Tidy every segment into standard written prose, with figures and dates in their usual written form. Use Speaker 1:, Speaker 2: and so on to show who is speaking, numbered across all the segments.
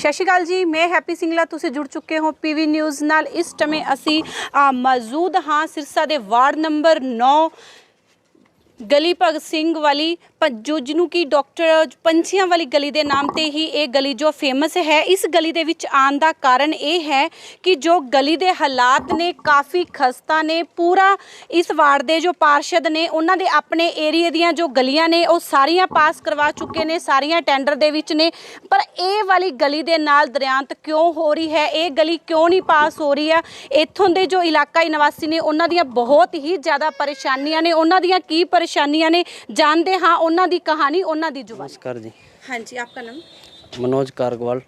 Speaker 1: ਸਤਿ ਸ਼੍ਰੀ ਅਕਾਲ ਜੀ, मैं हैप्पी सिंगला। ਤੁਸੀਂ ਜੁੜ ਚੁੱਕੇ ਹੋ ਪੀਵੀ ਨਿਊਜ਼ ਨਾਲ। ਇਸ ਸਮੇਂ ਅਸੀਂ ਮੌਜੂਦ ਹਾਂ ਸਿਰਸਾ ਦੇ ਵਾਰਡ ਨੰਬਰ 9 गली भगत सिंह वाली ਜਿਹਨੂੰ कि डॉक्टर पंछियां वाली गली के नाम से ही ये गली जो फेमस है। इस गली के विच आने का कारण ये है कि जो गली के हालात ने काफ़ी खस्ता ने। पूरा इस वार्ड के जो पार्षद ने उन्होंने अपने एरिए दियां जो गलियां ने वो सारियां पास करवा चुके ने, सारियां टेंडर दे विच ने। पर ये वाली गली के नाल दरियांत क्यों हो रही है, ये गली क्यों नहीं पास हो रही है? इत्थों के जो इलाकाई निवासी ने उन्हों दियां बहुत ही ज़्यादा परेशानियां ने। उन्हों दियां की परेशानियां ने जानते हाँ, उन्हों की कहानी उन्हों की जुबान।
Speaker 2: नमस्कार जी।
Speaker 1: हाँ जी, आपका नाम?
Speaker 2: मनोज कारगवाल।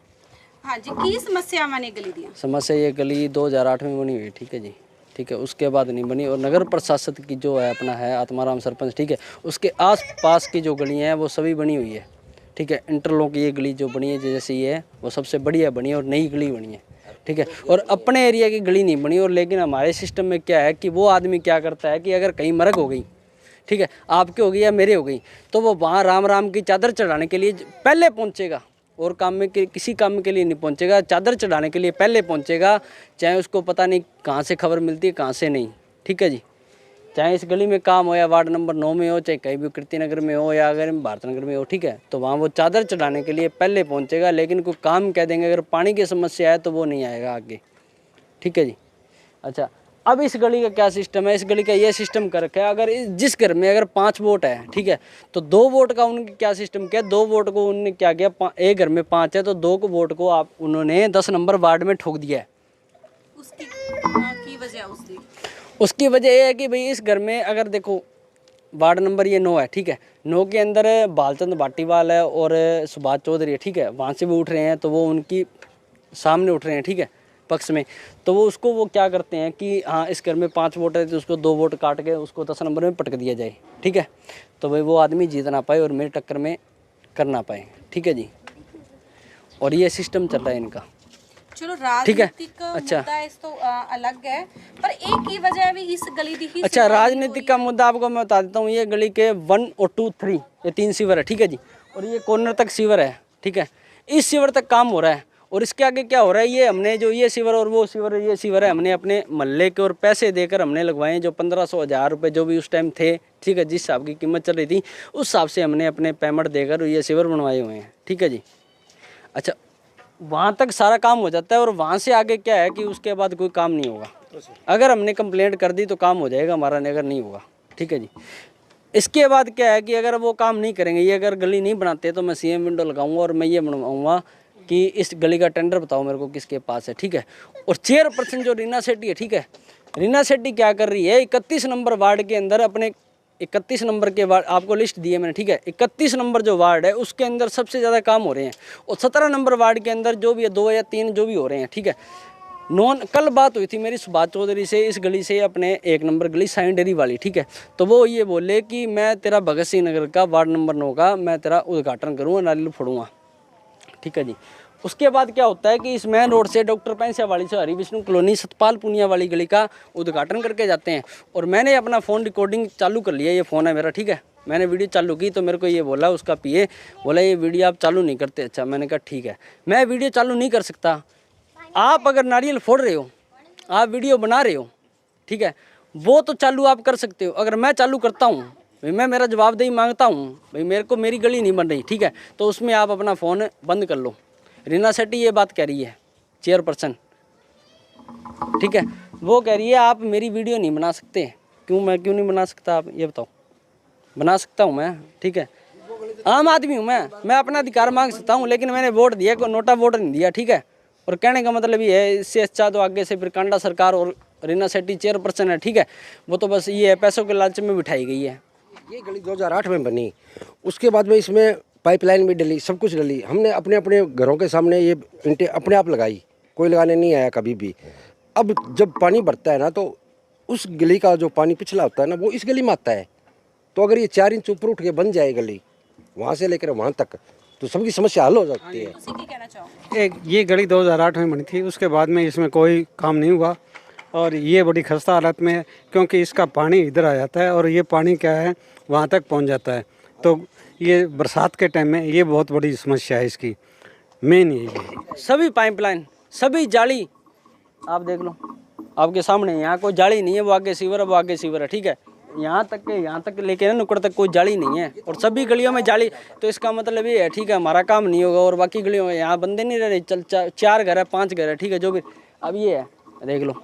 Speaker 1: हाँ जी, की समस्यावां ने गली दी?
Speaker 2: समस्या ये गली 2008 में बनी हुई, ठीक है जी, ठीक है। उसके बाद नहीं बनी। और नगर प्रशासन की जो है अपना है आत्माराम सरपंच, ठीक है, उसके आस पास की जो गलियाँ हैं वो सभी बनी हुई है, ठीक है। इंटरलॉक ये गली जो बनी है जैसे ये है वो सबसे बढ़िया बनी है और नई गली बनी है, ठीक है। और अपने एरिया की गली नहीं बनी। और लेकिन हमारे सिस्टम में क्या है कि वो आदमी क्या करता है कि अगर कहीं मरग हो गई, ठीक है, आपकी हो गई या मेरे हो गई, तो वो वहाँ राम राम की चादर चढ़ाने के लिए पहले पहुँचेगा। और काम में किसी काम के लिए नहीं पहुँचेगा, चादर चढ़ाने के लिए पहले पहुँचेगा। चाहे उसको पता नहीं कहाँ से खबर मिलती है कहाँ से नहीं, ठीक है जी। चाहे इस गली में काम हो या वार्ड नंबर 9 में हो, चाहे कहीं भी कृति नगर में हो या अगर भारत नगर में हो, ठीक है, तो वहाँ वो चादर चढ़ाने के लिए पहले पहुँचेगा। लेकिन कोई काम कह देंगे अगर पानी की समस्या है तो वो नहीं आएगा आगे, ठीक है जी। अच्छा, अब इस गली का क्या सिस्टम है? इस गली का ये सिस्टम कर रखा है, अगर जिस घर में अगर 5 वोट है, ठीक है, तो 2 वोट का उनके क्या सिस्टम किया, 2 वोट को उन्होंने क्या किया, एक घर में 5 है तो 2 को वोट को आप उन्होंने 10 नंबर वार्ड में ठोक दिया है। उसकी वजह ये है कि भाई इस घर में अगर देखो वार्ड नंबर ये 9 है, ठीक है, 9 के अंदर बालचंद भाटीवाल है और सुभाष चौधरी है, ठीक है, वहाँ से भी उठ रहे हैं तो वो उनकी सामने उठ रहे हैं, ठीक है, पक्ष में। तो वो उसको वो क्या करते हैं कि हाँ इस घर में 5 वोट है तो उसको 2 वोट काट के उसको 10 नंबर में पटक दिया जाए, ठीक है, तो भाई वो आदमी जीत ना पाए और मेरे टक्कर में कर ना पाए, ठीक है जी। और ये सिस्टम चल रहा है इनका।
Speaker 1: चलो राजनीतिक मुद्दा इस तो अलग है, पर एक ही वजह है भी इस गली दी ही।
Speaker 2: अच्छा, राजनीतिक का मुद्दा आपको मैं बता देता हूँ। ये गली के 1 और 2, 3 ये 3 सीवर है, ठीक है जी। और ये कॉर्नर तक सीवर है, ठीक है, इस सीवर तक काम हो रहा है। और इसके आगे क्या हो रहा है, ये हमने जो ये सीवर और वो सीवर ये सीवर है हमने अपने मोहल्ले के और पैसे देकर हमने लगवाए, जो 1500-1000 रुपये जो भी उस टाइम थे, ठीक है, जिस हिसाब की कीमत चल रही थी उस हिसाब से हमने अपने पेमेंट देकर ये सीवर बनवाए हुए हैं, ठीक है जी। अच्छा, वहाँ तक सारा काम हो जाता है और वहाँ से आगे क्या है कि उसके बाद कोई काम नहीं होगा। अगर हमने कंप्लेंट कर दी तो काम हो जाएगा हमारा, अगर नहीं होगा, ठीक है जी। इसके बाद क्या है कि अगर वो काम नहीं करेंगे, ये अगर गली नहीं बनाते तो मैं सीएम विंडो लगाऊंगा और मैं ये बनवाऊंगा कि इस गली का टेंडर बताओ मेरे को किसके पास है, ठीक है। और चेयरपर्सन जो रीना शेट्टी है, ठीक है, रीना शेट्टी क्या कर रही है, 31 नंबर वार्ड के अंदर अपने 31 नंबर के वार्ड आपको लिस्ट दी है मैंने, ठीक है, 31 नंबर जो वार्ड है उसके अंदर सबसे ज़्यादा काम हो रहे हैं। और 17 नंबर वार्ड के अंदर जो भी है 2 या 3 जो भी हो रहे हैं, ठीक है। कल बात हुई थी मेरी सुभाष चौधरी से, इस गली से अपने 1 नंबर गली साइन डेरी वाली, ठीक है, तो वो ये बोले कि मैं तेरा भगत सिंह नगर का वार्ड नंबर 9 का मैं तेरा उद्घाटन करूँगा, नारियल फोड़ूंगा, ठीक है जी। उसके बाद क्या होता है कि इस मेन रोड से डॉक्टर पैंसिया वाली से हरी विष्णु कॉलोनी सतपाल पुनिया वाली गली का उद्घाटन करके जाते हैं। और मैंने अपना फ़ोन रिकॉर्डिंग चालू कर लिया, ये फ़ोन है मेरा, ठीक है, मैंने वीडियो चालू की तो मेरे को ये बोला उसका पीए बोला ये वीडियो आप चालू नहीं करते। अच्छा, मैंने कहा ठीक है, मैं वीडियो चालू नहीं कर सकता। आप अगर नारियल फोड़ रहे हो, आप वीडियो बना रहे हो, ठीक है, वो तो चालू आप कर सकते हो। अगर मैं चालू करता हूँ भाई, मैं मेरा जवाबदेही मांगता हूँ भाई, मेरे को मेरी गली नहीं बन रही, ठीक है, तो उसमें आप अपना फ़ोन बंद कर लो। रीना शेट्टी ये बात कह रही है, चेयरपर्सन, ठीक है, वो कह रही है आप मेरी वीडियो नहीं बना सकते। क्यों, मैं क्यों नहीं बना सकता, आप ये बताओ। बना सकता हूँ मैं, ठीक है, आम आदमी हूँ मैं अपना अधिकार मांग सकता हूँ। लेकिन मैंने वोट दिया, कोई नोटा वोट नहीं दिया, ठीक है। और कहने का मतलब ये है, इससे अच्छा तो आगे से फिर कांडा सरकार और रीना शेट्टी चेयरपर्सन है, ठीक है, वो तो बस ये पैसों के लालच में बिठाई गई है।
Speaker 3: ये गली 2008 में बनी, उसके बाद में इसमें पाइपलाइन भी डली, सब कुछ डली। हमने अपने अपने घरों के सामने ये ईंटें अपने आप लगाई, कोई लगाने नहीं आया कभी भी। अब जब पानी बढ़ता है ना तो उस गली का जो पानी पिछला होता है ना वो इस गली में आता है। तो अगर ये 4 इंच ऊपर उठ के बन जाए गली वहाँ से लेकर वहाँ तक तो सबकी समस्या हल हो जाती है।
Speaker 4: ये गली 2008 में बनी थी, उसके बाद में इसमें कोई काम नहीं हुआ और ये बड़ी खस्ता हालत में है, क्योंकि इसका पानी इधर आ जाता है और ये पानी क्या है वहाँ तक पहुँच जाता है। तो ये बरसात के टाइम में ये बहुत बड़ी समस्या है इसकी। मेन यही है।
Speaker 2: सभी पाइपलाइन, सभी जाली आप देख लो आपके सामने, यहाँ कोई जाली नहीं है, वो आगे सीवर है, वो आगे सीवर है, ठीक है। यहाँ तक लेके ना नुक्कड़ तक कोई जाली नहीं है, और सभी गलियों में जाली। तो इसका मतलब ये है, ठीक है, हमारा काम नहीं होगा, और बाकी गलियों में यहाँ बंदे नहीं रह रहे, चल 4 घर है, 5 घर है, ठीक है, जो भी। अब ये है, देख लो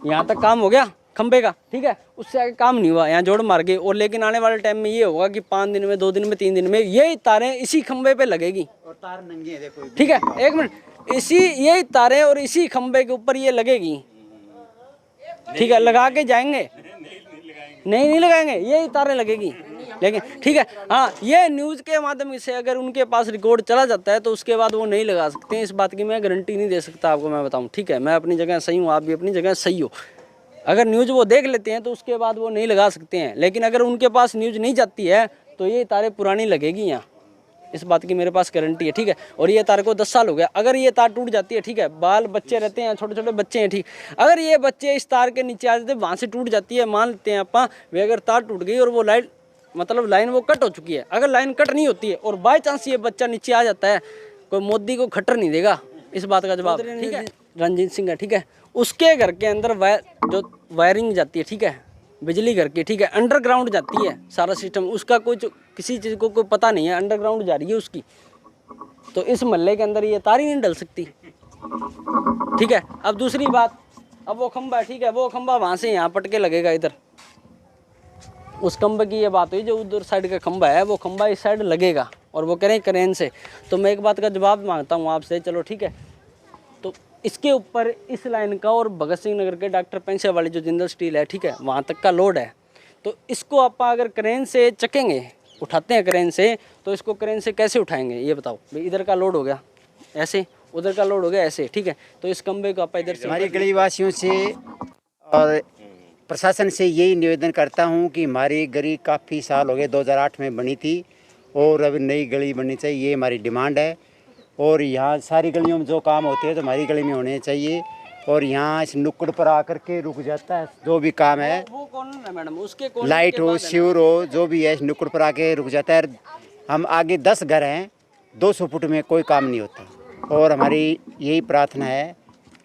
Speaker 2: यहाँ तक काम हो गया खंबे का, ठीक है, उससे आगे काम नहीं हुआ, यहाँ जोड़ मार गए। और लेकिन आने वाले टाइम में ये होगा कि 5 दिन में, 2 दिन में, 3 दिन में यही तारें इसी खंबे पे लगेगी, और तार नंगी है देखो, ठीक है, 1 मिनट, इसी यही तारें और इसी खंबे के ऊपर ये लगेगी, ठीक है, लगा के जाएंगे, नहीं लगाएंगे, यही तारें लगेगी, लेकिन ठीक है। हाँ, ये न्यूज़ के माध्यम से अगर उनके पास रिकॉर्ड चला जाता है तो उसके बाद वो नहीं लगा सकते हैं, इस बात की मैं गारंटी नहीं दे सकता आपको, मैं बताऊं, ठीक है। मैं अपनी जगह सही हूँ, आप भी अपनी जगह सही हो। अगर न्यूज़ वो देख लेते हैं तो उसके बाद वो नहीं लगा सकते हैं, लेकिन अगर उनके पास न्यूज़ नहीं जाती है तो ये तारें पुरानी लगेगी यहाँ, इस बात की मेरे पास गारंटी है, ठीक है। और ये तार को 10 साल हो गया, अगर ये तार टूट जाती है, ठीक है, बाल बच्चे रहते हैं, छोटे छोटे बच्चे हैं, ठीक, अगर ये बच्चे इस तार के नीचे आ जाते, वहाँ से टूट जाती है, मान लेते हैं अपा वे, अगर तार टूट गई और वो लाइन, मतलब लाइन वो कट हो चुकी है, अगर लाइन कट नहीं होती है और बाई चांस ये बच्चा नीचे आ जाता है, कोई मोदी को खट्टर नहीं देगा, इस बात का जवाब, ठीक है। रंजीत सिंह है, ठीक है, उसके घर के अंदर जो वायरिंग जाती है, ठीक है, बिजली घर की, ठीक है, अंडरग्राउंड जाती है सारा सिस्टम, उसका कोई किसी चीज़ को कोई पता नहीं है, अंडरग्राउंड जा रही है उसकी, तो इस मोहल्ले के अंदर ये तार ही नहीं डल सकती, ठीक है। अब दूसरी बात, अब वो खंबा है, ठीक है, वो खंबा वहाँ से यहाँ पटके लगेगा इधर, उस खंबे की ये बात हुई, जो उधर साइड का खंबा है वो खंबा इस साइड लगेगा, और वो करें क्रेन से। तो मैं एक बात का जवाब मांगता हूँ आपसे, चलो ठीक है, तो इसके ऊपर इस लाइन का और भगत सिंह नगर के डॉक्टर पेंशा वाली जो जिंदल स्टील है, ठीक है, वहाँ तक का लोड है, तो इसको आप अगर क्रेन से चकेंगे, उठाते हैं क्रेन से, तो इसको क्रेन से कैसे उठाएंगे ये बताओ भाई। इधर का लोड हो गया ऐसे, उधर का लोड हो गया ऐसे, ठीक है, तो इस खंबे को आप इधर से,
Speaker 5: हमारी गली वासियों से और प्रशासन से यही निवेदन करता हूँ कि हमारी गली काफ़ी साल हो गए, 2008 में बनी थी, और अब नई गली बननी चाहिए, ये हमारी डिमांड है। और यहाँ सारी गलियों में जो काम होते हैं तो हमारी गली में होने चाहिए, और यहाँ इस नुक्कड़ पर आकर के रुक जाता है जो भी काम है,
Speaker 2: वो कौन है मैडम, उसके कौन,
Speaker 5: लाइट हो, सीवर हो, जो भी है, इस नुक्कड़ पर आके रुक जाता है। हम आगे 10 घर हैं, 200 फुट में कोई काम नहीं होता, और हमारी यही प्रार्थना है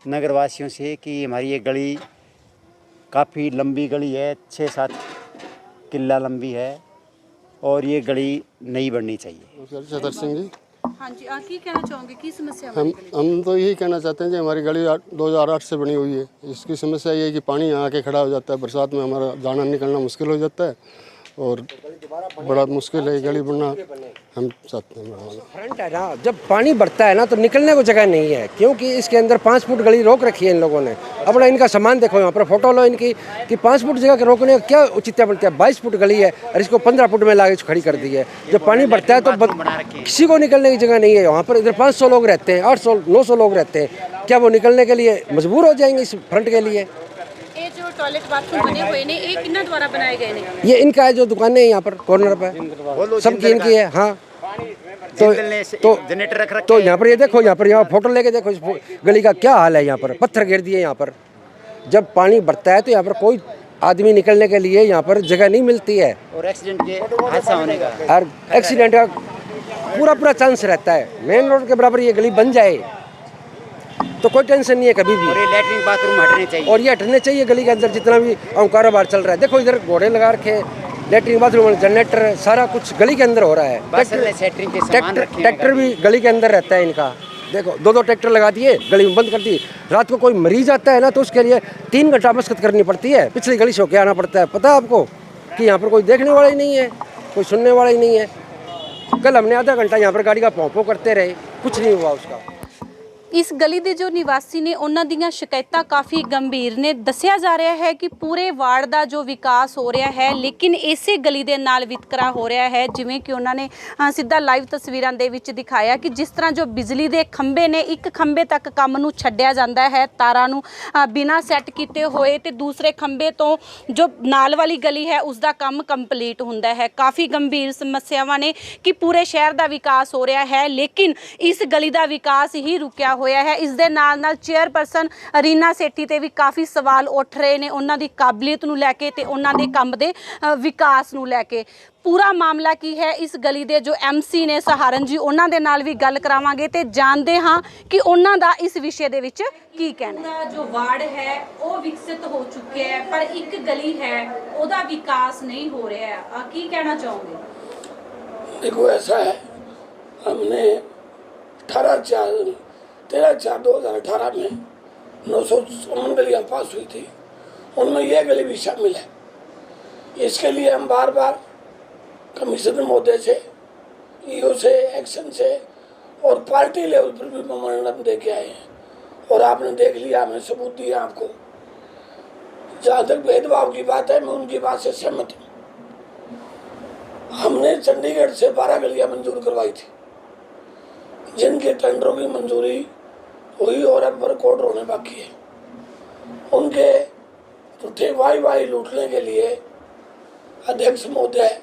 Speaker 5: नगरवासियों से कि हमारी ये गली काफ़ी लंबी गली है, 6-7 किला लंबी है, और ये गली नई बननी चाहिए।
Speaker 6: चतर सिंह जी,
Speaker 1: हाँ जी, आप की कहना चाहोगे, की समस्या
Speaker 6: हम तो यही कहना चाहते हैं कि हमारी गली 2008 से बनी हुई है। इसकी समस्या ये है कि पानी यहाँ आके खड़ा हो जाता है, बरसात में हमारा जाना निकलना मुश्किल हो जाता है, और बड़ा मुश्किल है गली बनना, हम चाहते हैं।
Speaker 3: फ्रंट है ना, जब पानी बढ़ता है ना तो निकलने को जगह नहीं है, क्योंकि इसके अंदर 5 फुट गली रोक रखी है इन लोगों ने। अपना इनका सामान देखो, यहाँ पर फोटो लो इनकी, कि 5 फुट जगह के रोकने का क्या उचित बनती है। 22 फुट गली है और इसको 15 फुट में लाके खड़ी कर दी है। जब पानी बढ़ता है तो किसी को निकलने की जगह नहीं है। वहाँ पर इधर 500 लोग रहते हैं, 800-900 लोग रहते हैं, क्या वो निकलने के लिए मजबूर हो जाएंगे इस फ्रंट के लिए?
Speaker 1: ये जो टॉयलेट बाथरूम बने हुए ने, ये किन्ना द्वारा बनाए गए ने?
Speaker 3: ये इनका है, जो दुकानें हैं यहाँ पर कॉर्नर पे सबकी इनकी है। हाँ, तो
Speaker 5: जनरेटर रख
Speaker 3: तो यहाँ पर ये देखो, यहाँ पर यहाँ फोटो लेके देखो इस गली का क्या हाल है। यहाँ पर पत्थर गिर दिए। यहाँ पर जब पानी बढ़ता है तो यहाँ पर कोई आदमी निकलने के लिए यहाँ पर जगह नहीं मिलती है,
Speaker 5: और एक्सीडेंट के हादसा होने का,
Speaker 3: और एक्सीडेंट का पूरा चांस रहता है। मेन रोड के बराबर ये गली बन जाए तो कोई टेंशन नहीं है कभी भी।
Speaker 5: और ये लैट्रिन बाथरूम हटने चाहिए,
Speaker 3: और ये हटने चाहिए गली के अंदर जितना भी कारोबार चल रहा है। देखो इधर घोड़े लगा रखे, लैट्रिन बाथरूम, जनरेटर, सारा कुछ गली के अंदर हो रहा है। ट्रैक्टर भी गली के अंदर रहता है इनका। देखो 2-2 ट्रैक्टर लगा दिए, गली में बंद कर दी। रात को कोई मरीज आता है ना तो उसके लिए 3 घंटा मशक्कत करनी पड़ती है, पिछली गली से होके आना पड़ता है। पता है आपको कि यहाँ पर कोई देखने वाला ही नहीं है, कोई सुनने वाला ही नहीं है। कल हमने आधा घंटा यहाँ पर गाड़ी का पोंपो करते रहे, कुछ नहीं हुआ उसका।
Speaker 1: इस गली ਦੇ ਜੋ ਨਿਵਾਸੀ ਨੇ ਉਹਨਾਂ ਦੀਆਂ ਸ਼ਿਕਾਇਤਾਂ ਕਾਫੀ ਗੰਭੀਰ ਨੇ। ਦੱਸਿਆ ਜਾ ਰਿਹਾ ਹੈ ਕਿ ਪੂਰੇ ਵਾਰਡ ਦਾ ਜੋ ਵਿਕਾਸ ਹੋ ਰਿਹਾ ਹੈ, ਲੇਕਿਨ ਇਸੇ ਗਲੀ ਦੇ ਨਾਲ ਵਿਤਕਰਾ ਹੋ ਰਿਹਾ ਹੈ। ਜਿਵੇਂ ਕਿ ਉਹਨਾਂ ਨੇ ਸਿੱਧਾ ਲਾਈਵ ਤਸਵੀਰਾਂ ਦੇ ਵਿੱਚ ਦਿਖਾਇਆ ਕਿ ਜਿਸ ਤਰ੍ਹਾਂ ਜੋ ਬਿਜਲੀ ਦੇ ਖੰਭੇ ਨੇ, ਇੱਕ ਖੰਭੇ ਤੱਕ ਕੰਮ ਨੂੰ ਛੱਡਿਆ ਜਾਂਦਾ ਹੈ ਤਾਰਾਂ ਨੂੰ ਬਿਨਾਂ ਸੈੱਟ ਕੀਤੇ ਹੋਏ, ਤੇ ਦੂਸਰੇ ਖੰਭੇ ਤੋਂ ਜੋ ਨਾਲ ਵਾਲੀ ਗਲੀ ਹੈ ਉਸ ਦਾ ਕੰਮ ਕੰਪਲੀਟ ਹੁੰਦਾ ਹੈ। ਕਾਫੀ ਗੰਭੀਰ ਸਮੱਸਿਆਵਾਂ ਨੇ ਕਿ ਪੂਰੇ ਸ਼ਹਿਰ ਦਾ ਵਿਕਾਸ ਹੋ ਰਿਹਾ ਹੈ, ਲੇਕਿਨ ਇਸ ਗਲੀ ਦਾ ਵਿਕਾਸ ਹੀ ਰੁਕਿਆ ਹੋਇਆ ਹੈ। ਇਸ ਦੇ ਨਾਲ ਚੇਅਰਪਰਸਨ ਰੀਨਾ ਸੇਠੀ ਤੇ ਵੀ ਕਾਫੀ ਸਵਾਲ ਉੱਠ ਰਹੇ ਨੇ ਉਹਨਾਂ ਦੀ ਕਾਬਲੀਅਤ ਨੂੰ ਲੈ ਕੇ ਤੇ ਉਹਨਾਂ ਦੇ ਕੰਮ ਦੇ ਵਿਕਾਸ ਨੂੰ ਲੈ ਕੇ। पूरा मामला की है इस गली के जो MC ने सहारन जी उन्होंने नाल भी गल करावांगे ते जानते हाँ कि उन्हों का इस विषय दे विच की कहना। जो वार्ड है वो विकसित हो चुके हैं पर एक गली है उसका विकास नहीं हो रहा है, की कहना चाहोगे?
Speaker 7: देखो ऐसा है, हमने 13/4/2018 में 954 गलियाँ पास हुई थी, उनमें यह गली भी शामिल है। इसके लिए हम बार बार कमिश्नर महोदय से, ईओ से, एक्शन से और पार्टी लेवल पर भी मेमोरेंडम दे के आए हैं और आपने देख लिया, हमें सबूत दिया आपको। जहाँ तक भेदभाव की बात है, मैं उनकी बात से सहमत हूँ। हमने चंडीगढ़ से 12 गलियाँ मंजूर करवाई थी जिनके टेंडरों की मंजूरी हुई और अब वर्कआउट होने बाकी है। उनके झूठे वाई लूटने के लिए अध्यक्ष महोदय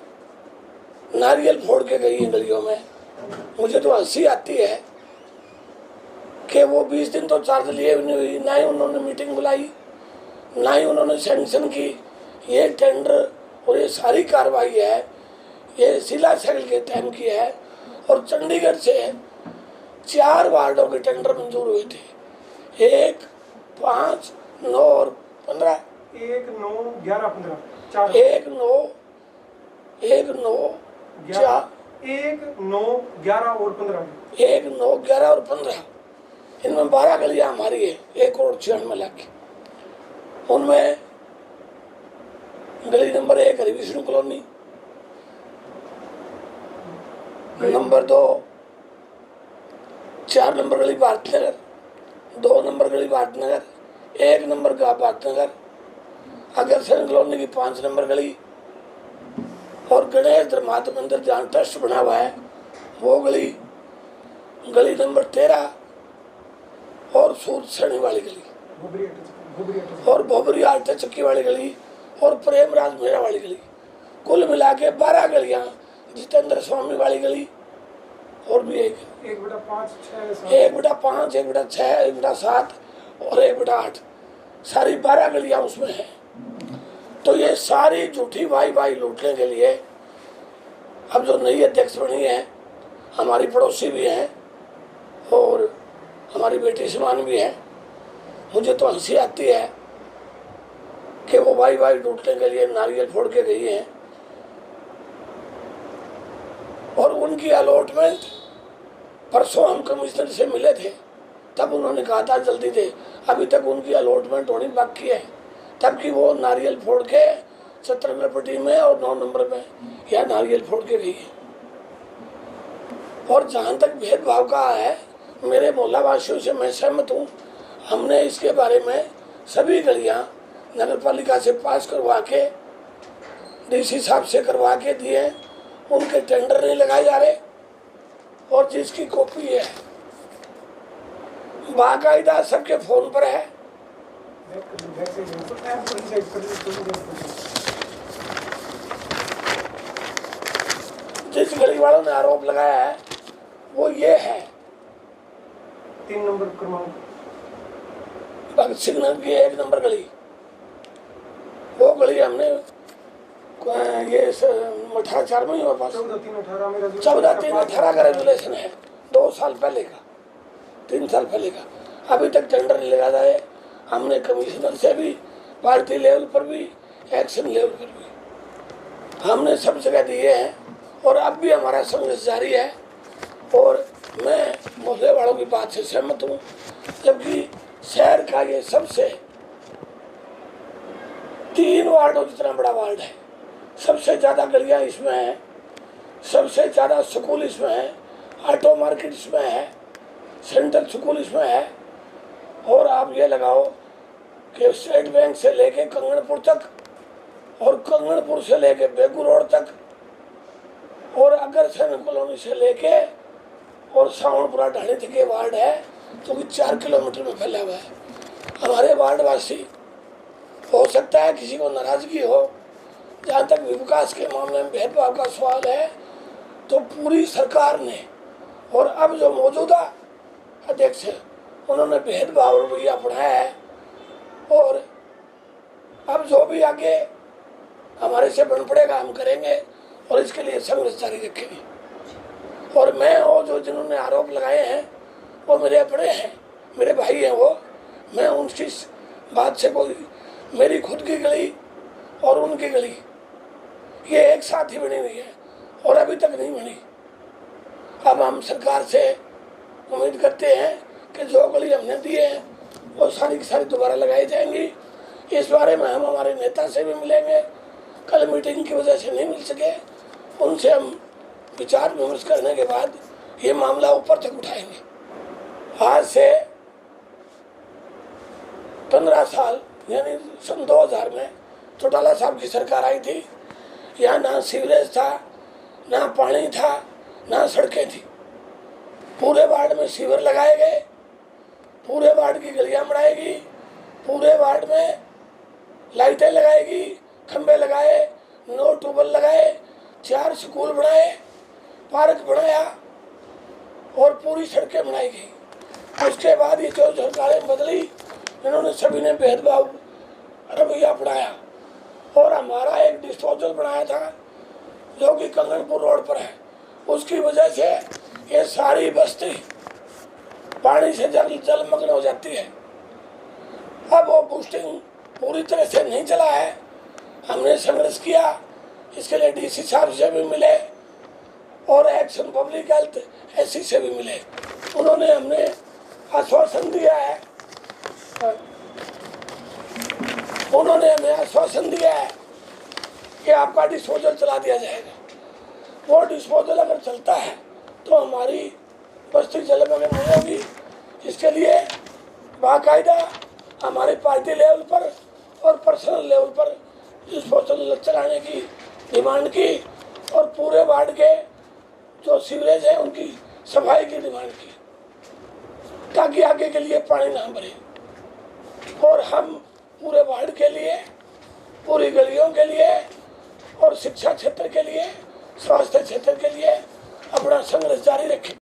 Speaker 7: नारियल फोड़ के गई इन गलियों में। मुझे तो हंसी आती है कि वो 20 दिन तो चार्ज लिए नहीं हुई, ना ही उन्होंने मीटिंग बुलाई, ना ही उन्होंने सैंक्शन की। ये टेंडर और ये सारी कार्रवाई है ये शीला सहगल के टाइम की है और चंडीगढ़ से 4 वार्डों के टेंडर मंजूर हुए थे, 1, 5, 9 और 15।
Speaker 8: 1, 9, 11, 15 4
Speaker 7: 1, 9, 1, 9,
Speaker 8: 11 और 15
Speaker 7: 1, 9, 11 और 15 इनमें 12 गलियां हमारी है, 1,96,00,000 की। उनमें गली number 1 Hari Vishnu colony, number 2 4 number गली भारत नगर, 2 नंबर गली भारत नगर, 1 नंबर का भारत नगर, अग्रसेन कॉलोनी की 5 नंबर गली और गणेश धर्मार्थ मंदिर जहाँ ट्रस्ट बना हुआ है वो गली, गली नंबर 13 और सूरज सैनी वाली गली और भोबरी आटे चक्की वाली गली और प्रेमराज मेरा वाली गली, कुल मिला के 12 गलियाँ। जितेंद्र स्वामी वाली गली और भी
Speaker 8: 1/5, 6,
Speaker 7: 1/5, 1/6, 1/7 और 1/8 सारी 12 गलियाँ उसमें हैं। तो ये सारी झूठी वाई लूटने के लिए अब जो नई अध्यक्ष बनी है, हमारी पड़ोसी भी हैं और हमारी बेटी समान भी है। मुझे तो हंसी आती है कि वो वाई लूटने के लिए नारियल फोड़ के गई हैं और उनकी अलॉटमेंट परसों हम कमिश्नर से मिले थे, तब उन्होंने कहा था जल्दी दे, अभी तक उनकी अलॉटमेंट होनी बाकी है। तब कि वो नारियल फोड़ के 17 नंबर पट्टी में और 9 नंबर में यह नारियल फोड़ के गई है। और जहाँ तक भेदभाव का है, मेरे मोहल्ला वासियों से मैं सहमत हूँ। हमने इसके बारे में सभी गलियाँ नगर पालिका से पास करवा के, DC साहब से करवा के दिए, उनके टेंडर नहीं लगाए जा रहे और जिसकी कॉपी है बाकायदा सबके फोन पर है। जिस गली वालों ने आरोप लगाया है वो ये है
Speaker 8: 3 नंबर क्रमांक
Speaker 7: भगत सिंह नगर की 1 नंबर गली, वो गली हमने ये 18 में ही हमारे पास 14/3/18 का रेगुलेशन है, 2 साल पहले का, 3 साल पहले का। अभी तक टेंडर नहीं लगा है। हमने कमिश्नर से भी, पार्टी लेवल पर भी, एक्शन लेवल पर भी हमने सब जगह दिए हैं और अब भी हमारा संघर्ष जारी है। और मैं मोहल्ले वालों की बात से सहमत हूँ, जबकि शहर का ये सबसे 3 वार्डों जितना बड़ा वार्ड है, सबसे ज़्यादा गलियाँ इसमें हैं, सबसे ज़्यादा स्कूल इसमें है, ऑटो मार्केट इसमें है, सेंट्रल स्कूल इसमें है। और आप ये लगाओ कि स्टेट बैंक से लेके कंगनपुर तक और कंगनपुर से लेके बेगू रोड तक और अग्रसेन कॉलोनी से लेके और सावनपुरा ढाणी तक के वार्ड है, जो कि 4 किलोमीटर में फैला हुआ है। हमारे वार्डवासी, हो सकता है किसी को नाराजगी हो, जहाँ तक विकास के मामले में भेदभाव का सवाल है, तो पूरी सरकार ने और अब जो मौजूदा अध्यक्ष है उन्होंने भेदभाव रवैया अपनाया है। और अब जो भी आगे हमारे से बन पड़ेगा हम करेंगे और इसके लिए संघर्ष जारी रखेंगे। और मैं और जो जिन्होंने आरोप लगाए हैं वो मेरे अपने हैं, मेरे भाई हैं वो। मैं उनकी बात से कोई, मेरी खुद की गली और उनकी गली ये एक साथ ही बनी हुई है और अभी तक नहीं बनी। अब हम सरकार से उम्मीद करते हैं कि जो गली हमने दिए हैं वो सारी की सारी दोबारा लगाई जाएंगी। इस बारे में हम हमारे नेता से भी मिलेंगे। कल मीटिंग की वजह से नहीं मिल सके, उनसे हम विचार विमर्श करने के बाद ये मामला ऊपर तक उठाएंगे। आज से 15 साल यानी सन 2000 में चौटाला साहब की सरकार आई थी। यहाँ ना सीवरेज था, ना पानी था, ना सड़कें थी। पूरे वार्ड में सीवर लगाए गए, पूरे वार्ड की गलियां बनाएगी, पूरे वार्ड में लाइटें लगाएगी, खंबे लगाए, 9 ट्यूबवेल लगाए, 4 स्कूल बनाए, पार्क बनाया और पूरी सड़कें बनाई गई। उसके बाद ये जो सरकारें बदली इन्होंने सभी ने भेदभाव रवैया अपनाया और हमारा एक डिस्पोजल बनाया था जो कि कंगनपुर रोड पर है। उसकी वजह से ये सारी बस्ती पानी से जलमग्न हो जाती है। अब वो बूस्टिंग पूरी तरह से नहीं चला है। हमने संघर्ष किया, इसके लिए डीसी साहब से भी मिले और एक्शन पब्लिक हेल्थ एससी से भी मिले। उन्होंने हमने आश्वासन दिया है, उन्होंने हमें आश्वासन दिया है कि आपका डिस्पोजल चला दिया जाएगा। वो डिस्पोजल अगर चलता है तो हमारी बस्ती जलमग्न नहीं होगी। इसके लिए बाकायदा हमारी पार्टी लेवल पर और पर्सनल लेवल पर डिस्पोजल चलाने की डिमांड की और पूरे वार्ड के जो सीवरेज है उनकी सफाई की डिमांड की, ताकि आगे के लिए पानी ना भरे। और हम पूरे वार्ड के लिए, पूरी गलियों के लिए और शिक्षा क्षेत्र के लिए, स्वास्थ्य क्षेत्र के लिए अपना संघर्ष जारी रखें।